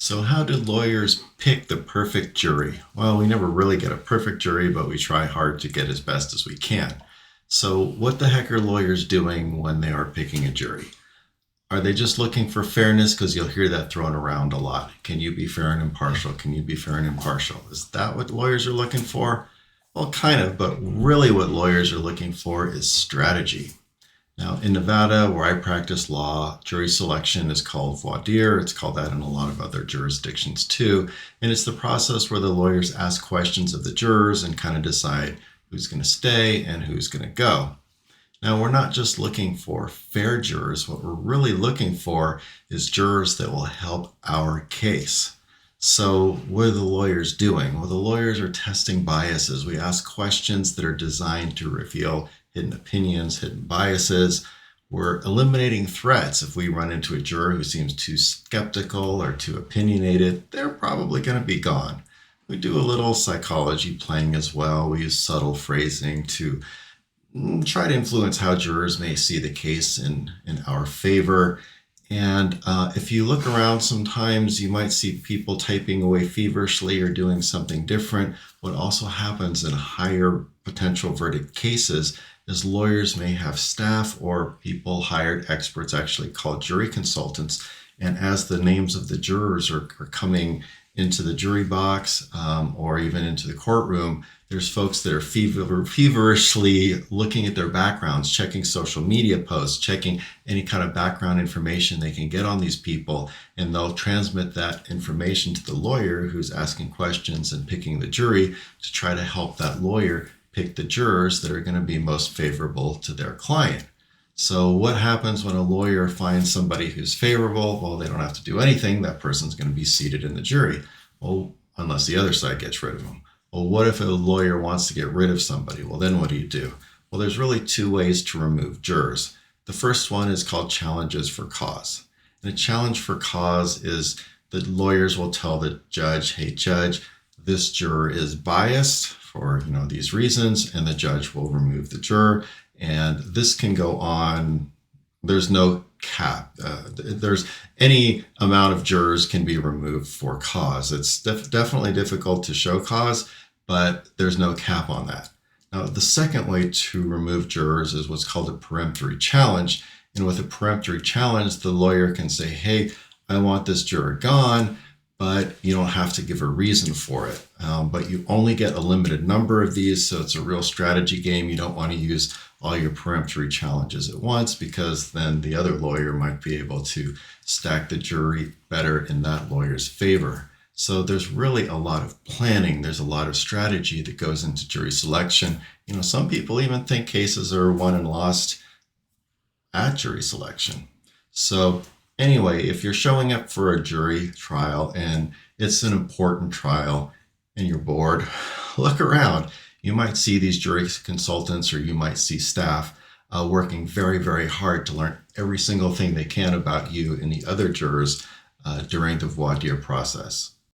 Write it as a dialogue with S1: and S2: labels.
S1: So, how do lawyers pick the perfect jury? Well, we never really get a perfect jury, but we try hard to get as best as we can. So, what the heck are lawyers doing when they are picking a jury? Are they just looking for fairness? Because you'll hear that thrown around a lot. Can you be fair and impartial? Can you be fair and impartial? Is that what lawyers are looking for? Well, kind of, but really what lawyers are looking for is strategy. Now, in Nevada, where I practice law, jury selection is called voir dire. It's called that in a lot of other jurisdictions too. And it's the process where the lawyers ask questions of the jurors and kind of decide who's going to stay and who's going to go. Now, we're not just looking for fair jurors. What we're really looking for is jurors that will help our case. So, what are the lawyers doing? Well, the lawyers are testing biases. We ask questions that are designed to reveal hidden opinions, hidden biases. We're eliminating threats. If we run into a juror who seems too skeptical or too opinionated, they're probably going to be gone. We do a little psychology playing as well. We use subtle phrasing to try to influence how jurors may see the case in our favor. And if you look around, sometimes you might see people typing away feverishly or doing something different. What also happens in higher potential verdict cases is lawyers may have staff or people hired experts, actually called jury consultants. And as the names of the jurors are coming into the jury box or even into the courtroom, there's folks that are feverishly looking at their backgrounds, checking social media posts, checking any kind of background information they can get on these people, and they'll transmit that information to the lawyer who's asking questions and picking the jury to try to help that lawyer pick the jurors that are going to be most favorable to their client. So what happens when a lawyer finds somebody who's favorable? Well, they don't have to do anything. That person's going to be seated in the jury. Well, unless the other side gets rid of them. Well, what if a lawyer wants to get rid of somebody? Well, then what do? Well, there's really two ways to remove jurors. The first one is called challenges for cause. And a challenge for cause is that lawyers will tell the judge, hey, judge, this juror is biased for these reasons, and the judge will remove the juror. And this can go on. There's no cap. There's any amount of jurors can be removed for cause. It's definitely difficult to show cause, but there's no cap on that. Now, the second way to remove jurors is what's called a peremptory challenge. And with a peremptory challenge, the lawyer can say, hey, I want this juror gone, but you don't have to give a reason for it. But you only get a limited number of these, so it's a real strategy game. You don't want to use all your peremptory challenges at once, because then the other lawyer might be able to stack the jury better in that lawyer's favor. So there's really a lot of planning. There's a lot of strategy that goes into jury selection. Some people even think cases are won and lost at jury selection. So anyway, if you're showing up for a jury trial and it's an important trial and you're bored, look around. You might see these jury consultants, or you might see staff working very, very hard to learn every single thing they can about you and the other jurors during the voir dire process.